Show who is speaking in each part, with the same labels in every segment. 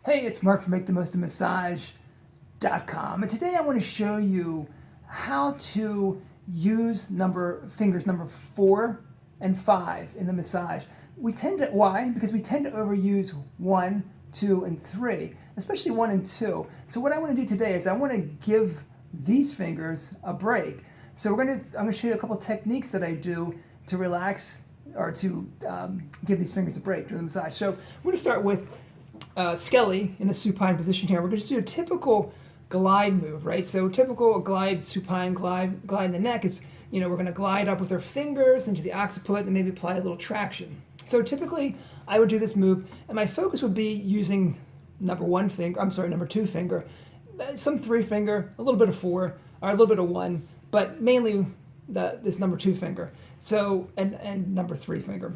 Speaker 1: Hey, it's Mark from MakeTheMostOfMassage.com, and today I want to show you how to use fingers number 4 and 5 in the massage. Why? Because we tend to overuse 1, 2, and 3, especially 1 and 2. So what I want to do today is I want to give these fingers a break. So I'm going to show you a couple techniques that I do to relax or to give these fingers a break during the massage. So we're going to start with Skelly in the supine position here. We're going to do a typical glide move, right? So typical glide, supine, glide in the neck is, we're going to glide up with our fingers into the occiput and maybe apply a little traction. So typically I would do this move and my focus would be using number 2 finger, some 3 finger, a little bit of 4, or a little bit of 1, but mainly this number 2 finger. So, and number 3 finger.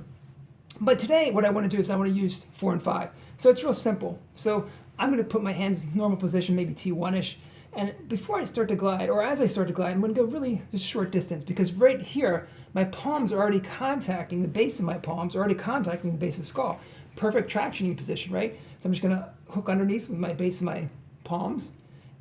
Speaker 1: But today, what I want to do is I want to use 4 and 5. So it's real simple. So I'm going to put my hands in normal position, maybe T1-ish. And before I start to glide, or as I start to glide, I'm going to go really just short distance, because right here, my palms are already contacting the base of my palms, already contacting the base of the skull. Perfect tractioning position, right? So I'm just going to hook underneath with my base of my palms,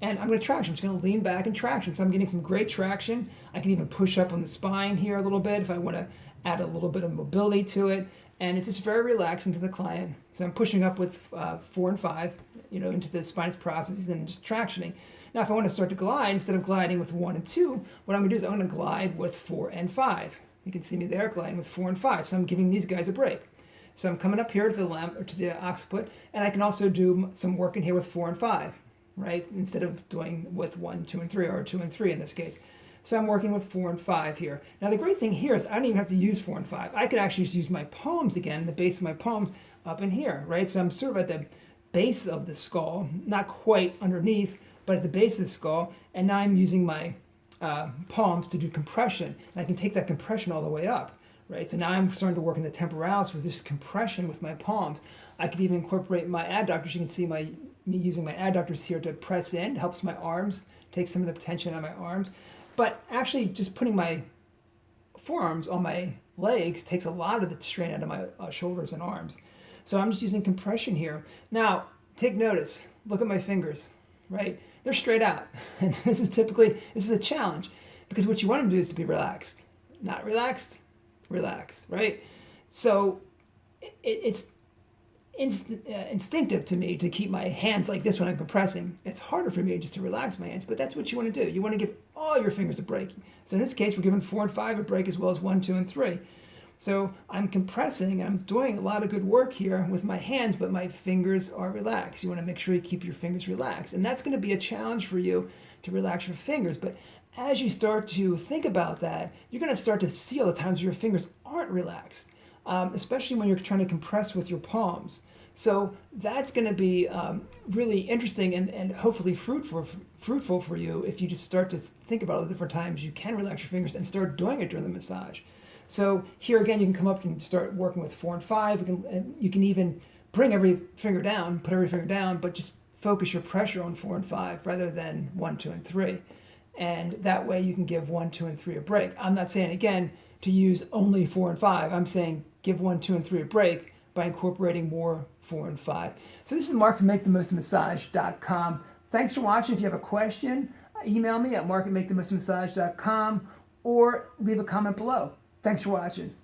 Speaker 1: and I'm going to traction. I'm just going to lean back and traction. So I'm getting some great traction. I can even push up on the spine here a little bit if I want to add a little bit of mobility to it. And it's just very relaxing to the client. So I'm pushing up with 4 and 5, into the spinous processes and just tractioning. Now, if I want to start to glide, instead of gliding with 1 and 2, what I'm going to do is I'm going to glide with 4 and 5. You can see me there gliding with 4 and 5. So I'm giving these guys a break. So I'm coming up here to the occiput, and I can also do some work in here with 4 and 5, right? Instead of doing with 1, 2, and 3, or 2 and 3 in this case. So I'm working with 4 and 5 here. Now the great thing here is I don't even have to use 4 and 5. I could actually just use my palms again, the base of my palms up in here, right? So I'm sort of at the base of the skull, not quite underneath, but at the base of the skull. And now I'm using my palms to do compression. And I can take that compression all the way up, right? So now I'm starting to work in the temporalis with this compression with my palms. I could even incorporate my adductors. You can see me using my adductors here to press in, helps my arms, takes some of the tension out of my arms. But actually just putting my forearms on my legs takes a lot of the strain out of my shoulders and arms. So I'm just using compression here. Now, take notice. Look at my fingers, right? They're straight out. And this is a challenge, because what you want them to do is to be relaxed. Not relaxed, relaxed, right? So it's instinctive to me to keep my hands like this when I'm compressing. It's harder for me just to relax my hands, but that's what you want to do. You want to give all your fingers a break. So in this case, we're giving 4 and 5 a break, as well as 1, 2, and 3. So I'm compressing, I'm doing a lot of good work here with my hands, but my fingers are relaxed. You want to make sure you keep your fingers relaxed. And that's going to be a challenge for you to relax your fingers. But as you start to think about that, you're going to start to see all the times where your fingers aren't relaxed. Especially when you're trying to compress with your palms. So that's going to be really interesting and hopefully fruitful for you if you just start to think about all the different times you can relax your fingers and start doing it during the massage. So here again, you can come up and start working with 4 and 5. You can even bring every finger down, put every finger down, but just focus your pressure on 4 and 5 rather than 1, 2, and 3. And that way you can give 1, 2, and 3 a break. I'm not saying, again, to use only 4 and 5. I'm saying give 1, 2, and 3 a break by incorporating more 4 and 5. So this is Mark from MakeTheMostOfMassage.com. Thanks for watching. If you have a question, email me at mark@MakeTheMostOfMassage.com or leave a comment below. Thanks for watching.